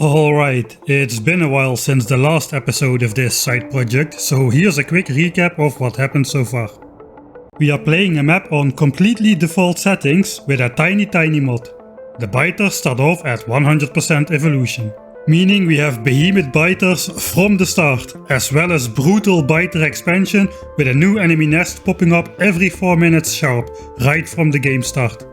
Alright, it's been a while since the last episode of this side project, so here's a quick recap of what happened so far. We are playing a map on completely default settings with a tiny mod. The biters start off at 100% evolution, meaning we have behemoth biters from the start, as well as brutal biter expansion with a new enemy nest popping up every 4 minutes sharp, right from the game start.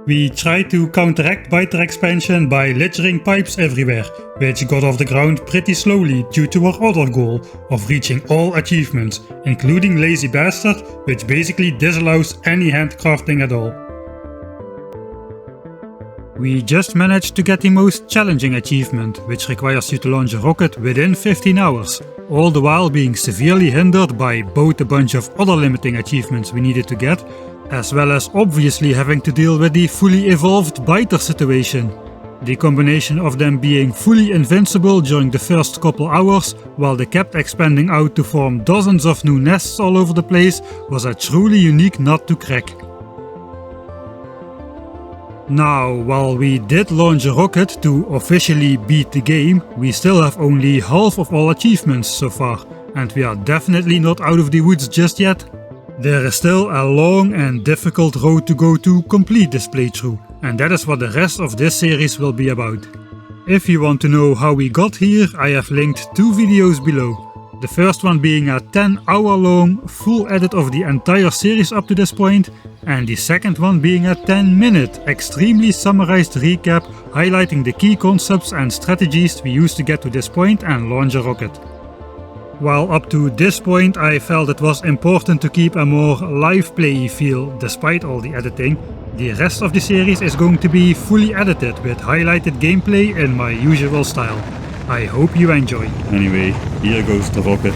We tried to counteract biter expansion by littering pipes everywhere, which got off the ground pretty slowly due to our other goal of reaching all achievements, including Lazy Bastard, which basically disallows any handcrafting at all. We just managed to get the most challenging achievement, which requires you to launch a rocket within 15 hours, all the while being severely hindered by both a bunch of other limiting achievements we needed to get, as well as obviously having to deal with the fully evolved biter situation. The combination of them being fully invincible during the first couple hours, while they kept expanding out to form dozens of new nests all over the place, was a truly unique nut to crack. Now, while we did launch a rocket to officially beat the game, we still have only half of all achievements so far, and we are definitely not out of the woods just yet. There is still a long and difficult road to go to complete this playthrough, and that is what the rest of this series will be about. If you want to know how we got here, I have linked 2 videos below. The first one being a 10-hour long full edit of the entire series up to this point, and the second one being a 10-minute extremely summarized recap highlighting the key concepts and strategies we used to get to this point and launch a rocket. While up to this point I felt it was important to keep a more live play feel despite all the editing, the rest of the series is going to be fully edited with highlighted gameplay in my usual style. I hope you enjoy. Anyway, here goes the rocket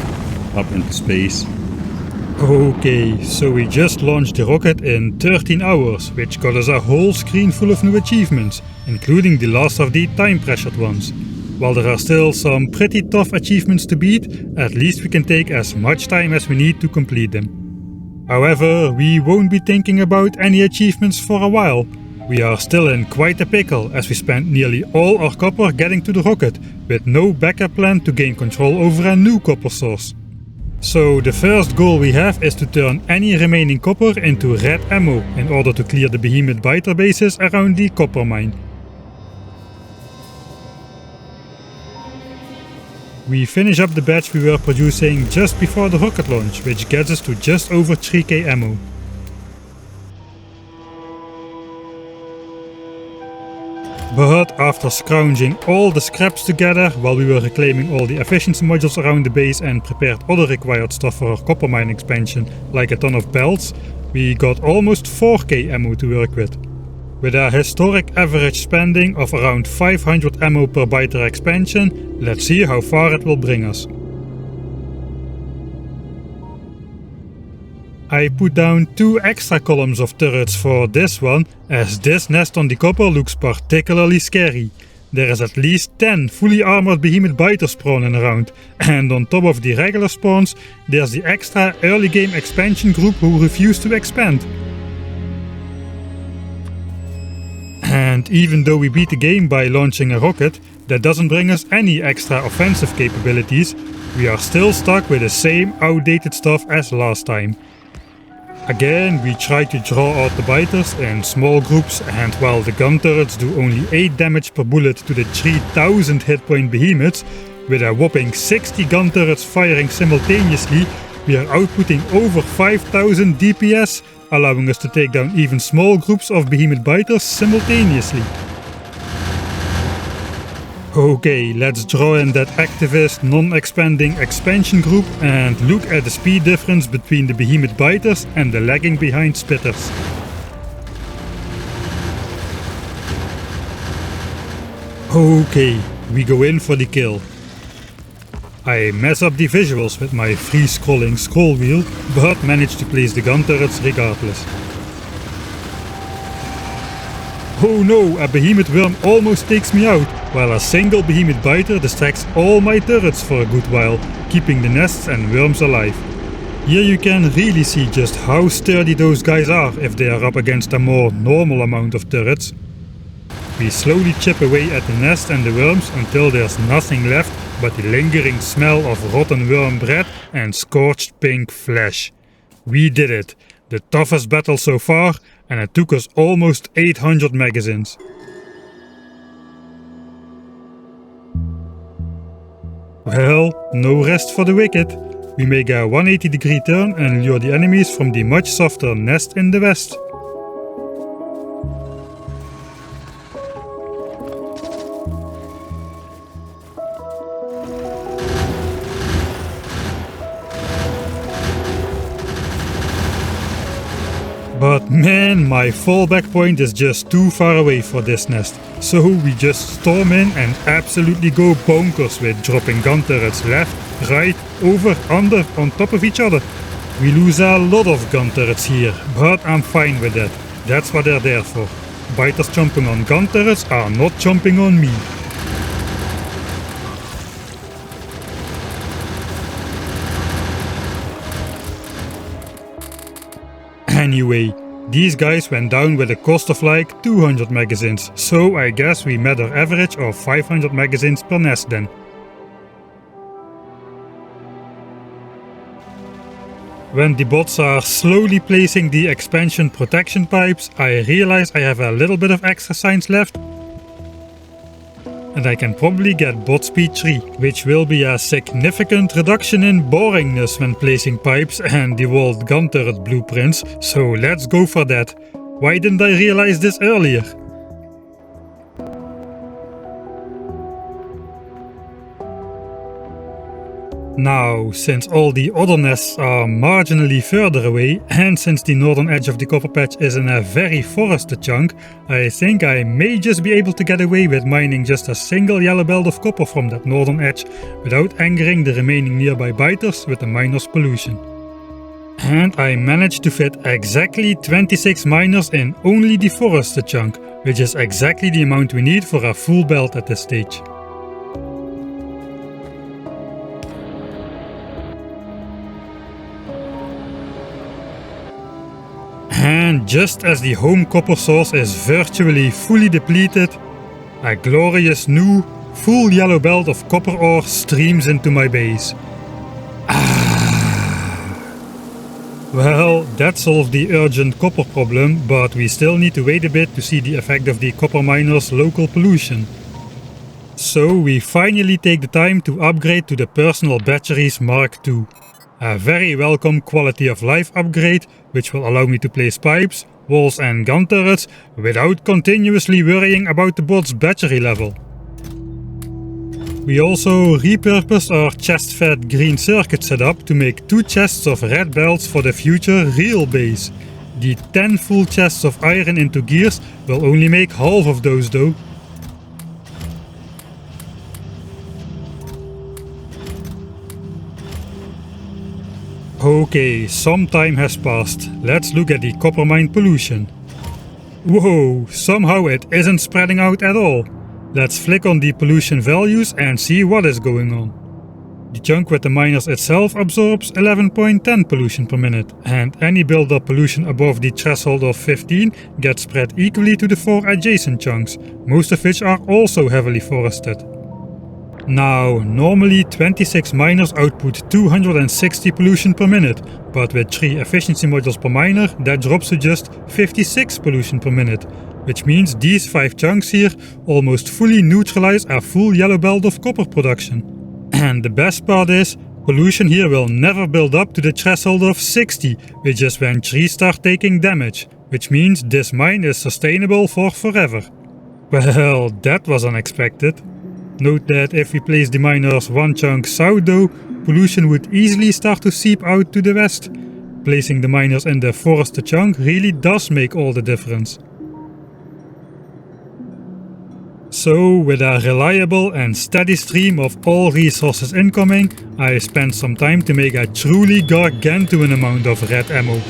up into space. Okay, so we just launched the rocket in 13 hours, which got us a whole screen full of new achievements, including the last of the time pressured ones. While there are still some pretty tough achievements to beat, at least we can take as much time as we need to complete them. However, we won't be thinking about any achievements for a while. We are still in quite a pickle as we spent nearly all our copper getting to the rocket, with no backup plan to gain control over a new copper source. So the first goal we have is to turn any remaining copper into red ammo in order to clear the behemoth biter bases around the copper mine. We finish up the batch we were producing just before the rocket launch, which gets us to just over 3k ammo. But after scrounging all the scraps together while we were reclaiming all the efficiency modules around the base and prepared other required stuff for our copper mine expansion, like a ton of belts, we got almost 4k ammo to work with. With a historic average spending of around 500 ammo per biter expansion, let's see how far it will bring us. I put down 2 extra columns of turrets for this one, as this nest on the copper looks particularly scary. There is at least 10 fully armored behemoth biters spawning around, and on top of the regular spawns, there's the extra early game expansion group who refuse to expand. And even though we beat the game by launching a rocket, that doesn't bring us any extra offensive capabilities. We are still stuck with the same outdated stuff as last time. Again, we try to draw out the biters in small groups, and while the gun turrets do only 8 damage per bullet to the 3000 hit point behemoths, with a whopping 60 gun turrets firing simultaneously, we are outputting over 5000 DPS, allowing us to take down even small groups of behemoth biters simultaneously. Okay, let's draw in that activist non-expanding expansion group and look at the speed difference between the behemoth biters and the lagging behind spitters. Okay, we go in for the kill. I mess up the visuals with my free-scrolling scroll wheel, but manage to place the gun turrets regardless. Oh no, a behemoth worm almost takes me out, while a single behemoth biter distracts all my turrets for a good while, keeping the nests and worms alive. Here you can really see just how sturdy those guys are if they are up against a more normal amount of turrets. we slowly chip away at the nest and the worms until there's nothing left but the lingering smell of rotten worm bread and scorched pink flesh. We did it, the toughest battle so far, and it took us almost 800 magazines. Well, no rest for the wicked. We make a 180-degree turn and lure the enemies from the much softer nest in the west. But man, my fallback point is just too far away for this nest, so we just storm in and absolutely go bonkers with dropping gun turrets left, right, over, under, on top of each other. We lose a lot of gun turrets here, but I'm fine with that. That's what they're there for. Biters jumping on gun turrets are not jumping on me. Anyway, these guys went down with a cost of like 200 magazines, so I guess we met our average of 500 magazines per nest then. When the bots are slowly placing the expansion protection pipes, I realize I have a little bit of extra science left. And I can probably get bot speed 3, which will be a significant reduction in boringness when placing pipes and the walled gun turret blueprints, so let's go for that. Why didn't I realize this earlier? Now, since all the other nests are marginally further away, and since the northern edge of the copper patch is in a very forested chunk, I think I may just be able to get away with mining just a single yellow belt of copper from that northern edge, without angering the remaining nearby biters with the miners' pollution. And I managed to fit exactly 26 miners in only the forested chunk, which is exactly the amount we need for a full belt at this stage. And just as the home copper source is virtually fully depleted, a glorious new, full yellow belt of copper ore streams into my base. Well, that solved the urgent copper problem, but we still need to wait a bit to see the effect of the copper miners' local pollution. So we finally take the time to upgrade to the Personal Batteries Mark II. A very welcome quality of life upgrade, which will allow me to place pipes, walls and gun turrets without continuously worrying about the bot's battery level. We also repurposed our chest-fed green circuit setup to make 2 chests of red belts for the future real base. The 10 full chests of iron into gears will only make half of those though. Okay, some time has passed. Let's look at the copper mine pollution. Whoa, somehow it isn't spreading out at all. Let's flick on the pollution values and see what is going on. The chunk with the miners itself absorbs 11.10 pollution per minute, and any build-up pollution above the threshold of 15 gets spread equally to the 4 adjacent chunks, most of which are also heavily forested. Now, normally 26 miners output 260 pollution per minute, but with 3 efficiency modules per miner that drops to just 56 pollution per minute, which means these 5 chunks here almost fully neutralize a full yellow belt of copper production. And the best part is, pollution here will never build up to the threshold of 60, which is when trees start taking damage, which means this mine is sustainable for forever. Well, that was unexpected. Note that if we place the miners 1 chunk south though, pollution would easily start to seep out to the west. Placing the miners in the forested chunk really does make all the difference. So, with a reliable and steady stream of all resources incoming, I spent some time to make a truly gargantuan amount of red ammo.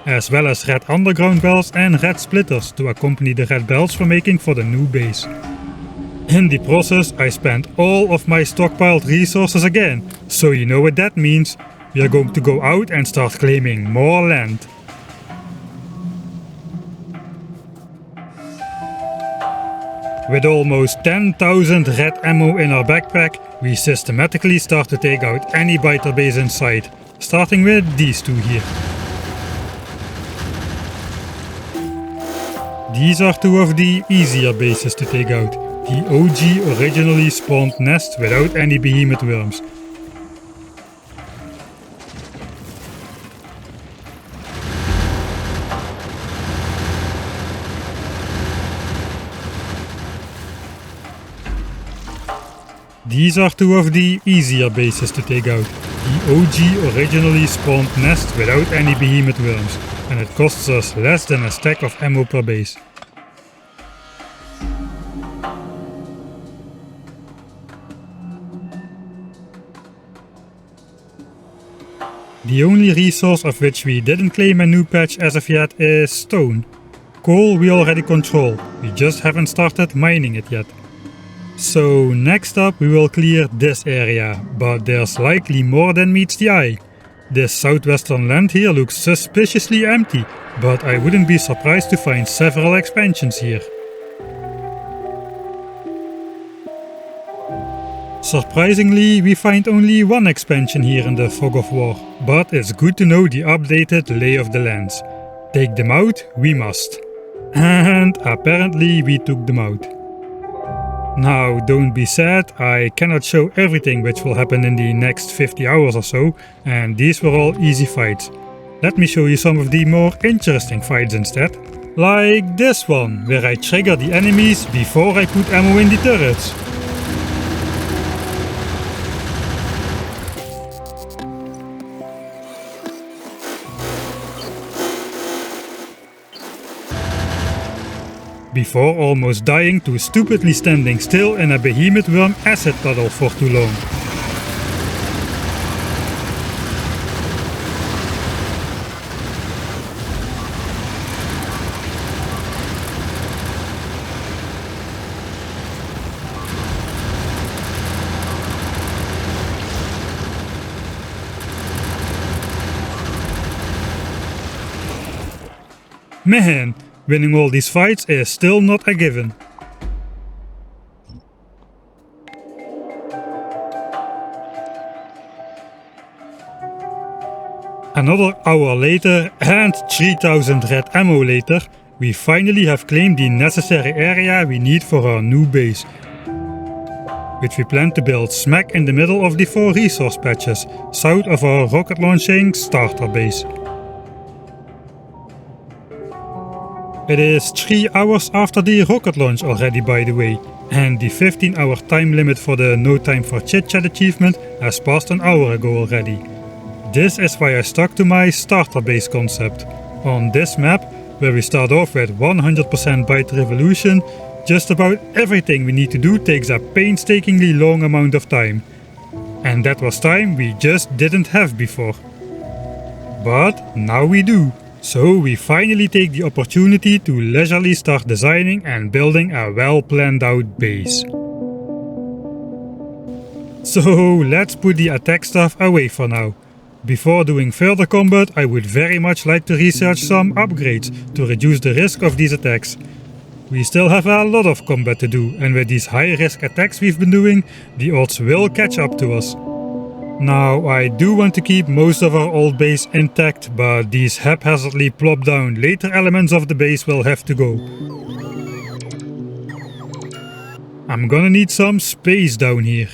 As well as red underground belts and red splitters to accompany the red belts we're making for the new base. In the process, I spent all of my stockpiled resources again, so you know what that means. we are going to go out and start claiming more land. With almost 10,000 red ammo in our backpack, we systematically start to take out any biter base in sight, starting with these two here. These are two of the easier bases to take out. The OG originally spawned nest without any behemoth worms. These are two of the easier bases to take out. The OG originally spawned nest without any behemoth worms, and it costs us less than a stack of ammo per base. The only resource of which we didn't claim a new patch as of yet is stone. Coal we already control, we just haven't started mining it yet. So next up we will clear this area, but there's likely more than meets the eye. This southwestern land here looks suspiciously empty, but I wouldn't be surprised to find several expansions here. Surprisingly, we find only one expansion here in the Fog of War, but it's good to know the updated lay of the lands. Take them out, we must. And apparently we took them out. Now don't be sad, I cannot show everything which will happen in the next 50 hours or so, and these were all easy fights. Let me show you some of the more interesting fights instead. Like this one, where I trigger the enemies before I put ammo in the turrets. Before almost dying to stupidly standing still in a behemoth worm acid puddle for too long. Man, winning all these fights is still not a given. Another hour later and 3000 red ammo later, we finally have claimed the necessary area we need for our new base, which we plan to build smack in the middle of the 4 resource patches, south of our rocket launching starter base. It is 3 hours after the rocket launch already, by the way, and the 15-hour time limit for the No Time for Chit Chat achievement has passed an hour ago already. This is why I stuck to my starter base concept. On this map, where we start off with 100% byte revolution, just about everything we need to do takes a painstakingly long amount of time. And that was time we just didn't have before. But now we do. So we finally take the opportunity to leisurely start designing and building a well planned out base. So let's put the attack stuff away for now. Before doing further combat, I would very much like to research some upgrades to reduce the risk of these attacks. We still have a lot of combat to do, and with these high risk attacks we've been doing, the odds will catch up to us. Now, I do want to keep most of our old base intact, but these haphazardly plopped down later elements of the base will have to go. I'm gonna need some space down here.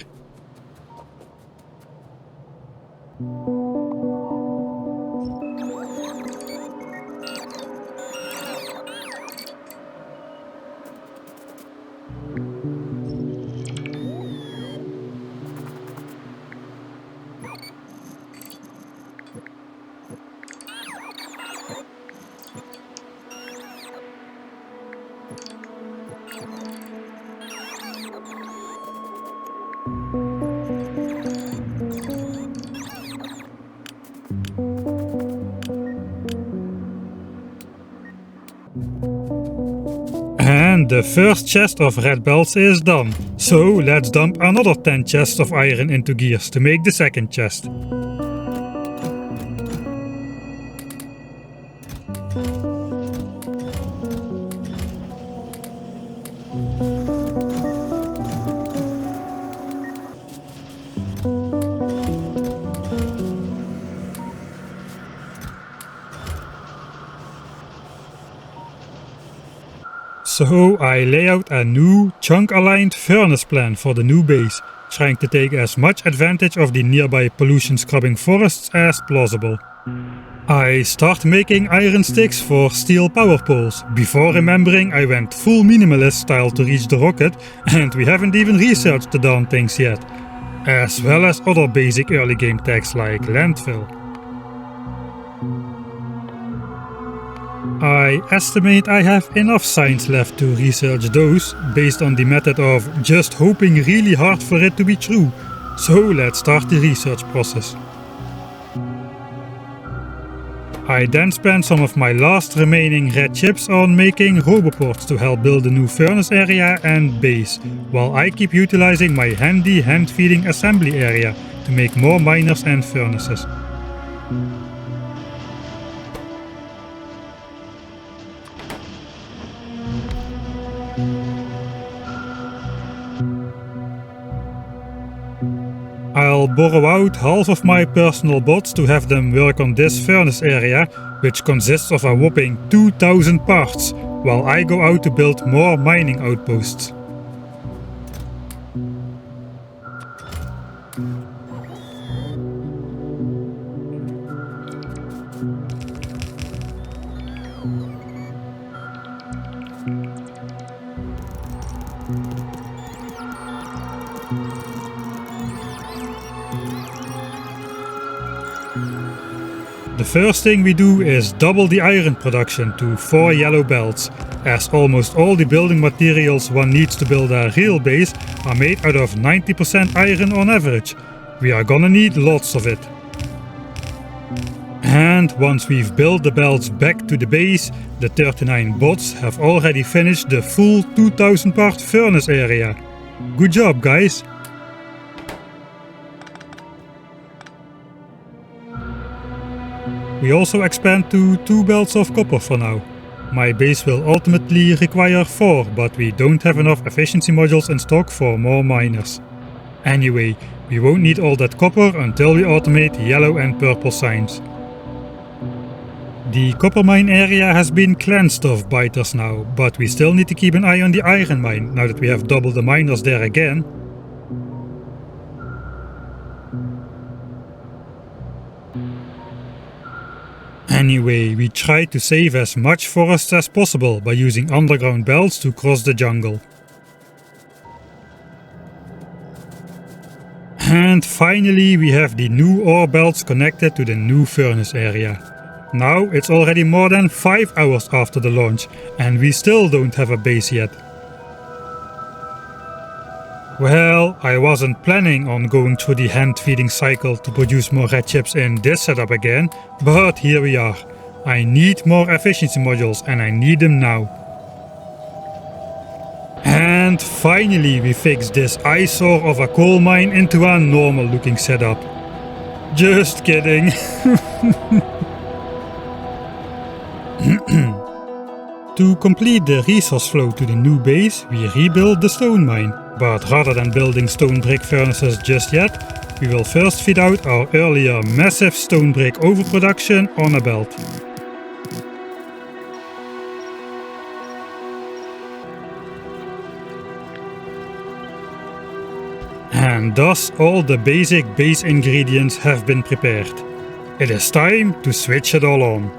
And the first chest of red belts is done. So let's dump another 10 chests of iron into gears to make the second chest. So I lay out a new chunk-aligned furnace plan for the new base, trying to take as much advantage of the nearby pollution-scrubbing forests as plausible. I start making iron sticks for steel power poles, before remembering I went full minimalist style to reach the rocket, and we haven't even researched the darn things yet, as well as other basic early game techs like landfill. I estimate I have enough science left to research those, based on the method of just hoping really hard for it to be true, so let's start the research process. I then spent some of my last remaining red chips on making roboports to help build a new furnace area and base, while I keep utilizing my handy hand-feeding assembly area to make more miners and furnaces. I'll borrow out half of my personal bots to have them work on this furnace area, which consists of a whopping 2000 parts, while I go out to build more mining outposts. The first thing we do is double the iron production to 4 yellow belts, as almost all the building materials one needs to build a real base are made out of 90% iron on average. We are gonna need lots of it. And once we've built the belts back to the base, the 39 bots have already finished the full 2000 part furnace area. Good job, guys! We also expand to 2 belts of copper for now. My base will ultimately require 4, but we don't have enough efficiency modules in stock for more miners. Anyway, we won't need all that copper until we automate yellow and purple signs. The copper mine area has been cleansed of biters now, but we still need to keep an eye on the iron mine now that we have doubled the miners there again. Anyway, we try to save as much forest as possible by using underground belts to cross the jungle. And finally we have the new ore belts connected to the new furnace area. Now it's already more than 5 hours after the launch and we still don't have a base yet. Well, I wasn't planning on going through the hand-feeding cycle to produce more red chips in this setup again, but here we are. I need more efficiency modules and I need them now. And finally we fixed this eyesore of a coal mine into a normal looking setup. Just kidding. To complete the resource flow to the new base, we rebuild the stone mine. But rather than building stone brick furnaces just yet, we will first feed out our earlier massive stone brick overproduction on a belt. And thus all the basic base ingredients have been prepared. It is time to switch it all on.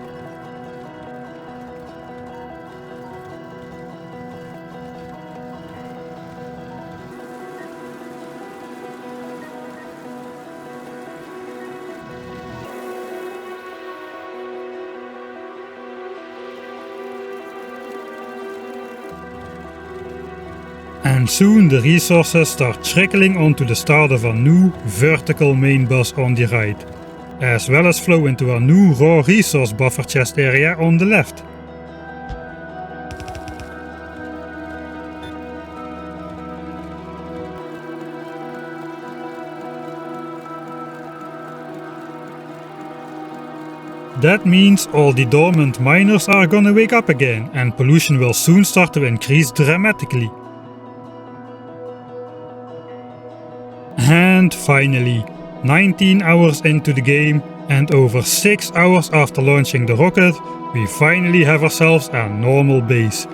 And soon the resources start trickling onto the start of our new vertical main bus on the right, as well as flow into our new raw resource buffer chest area on the left. That means all the dormant miners are gonna wake up again and pollution will soon start to increase dramatically. And finally, 19 hours into the game and over 6 hours after launching the rocket, we finally have ourselves a normal base.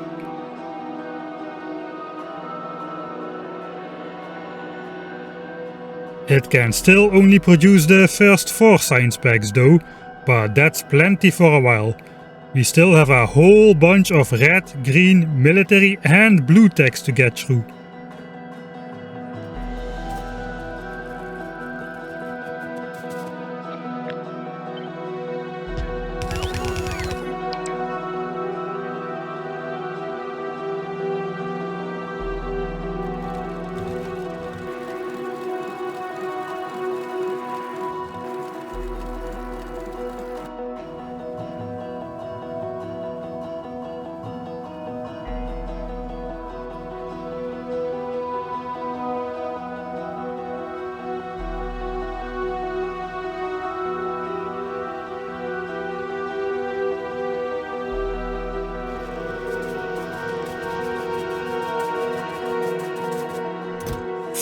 It can still only produce the first 4 science packs though, but that's plenty for a while. We still have a whole bunch of red, green, military and blue text to get through.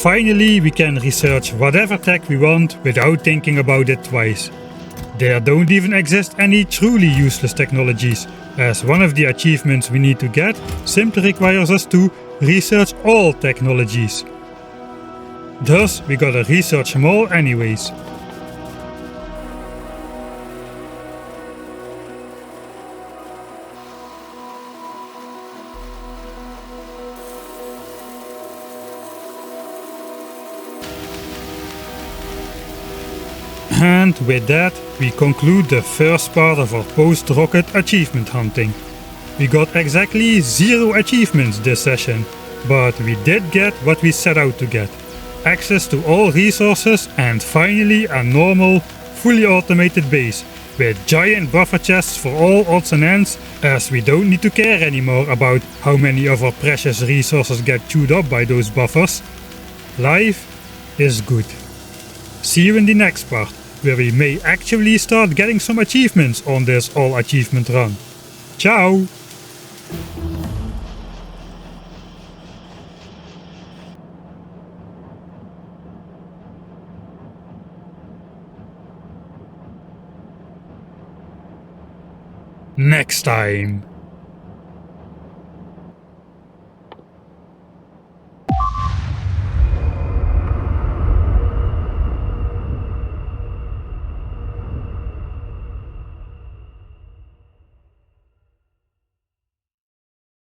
Finally, we can research whatever tech we want without thinking about it twice. There don't even exist any truly useless technologies, as one of the achievements we need to get simply requires us to research all technologies. Thus, we gotta research them all anyways. And with that, we conclude the first part of our post-rocket achievement hunting. We got exactly 0 achievements this session, but we did get what we set out to get. Access to all resources and finally a normal, fully automated base with giant buffer chests for all odds and ends, as we don't need to care anymore about how many of our precious resources get chewed up by those buffers. Life is good. See you in the next part, where we may actually start getting some achievements on this all achievement run. Ciao! Next time.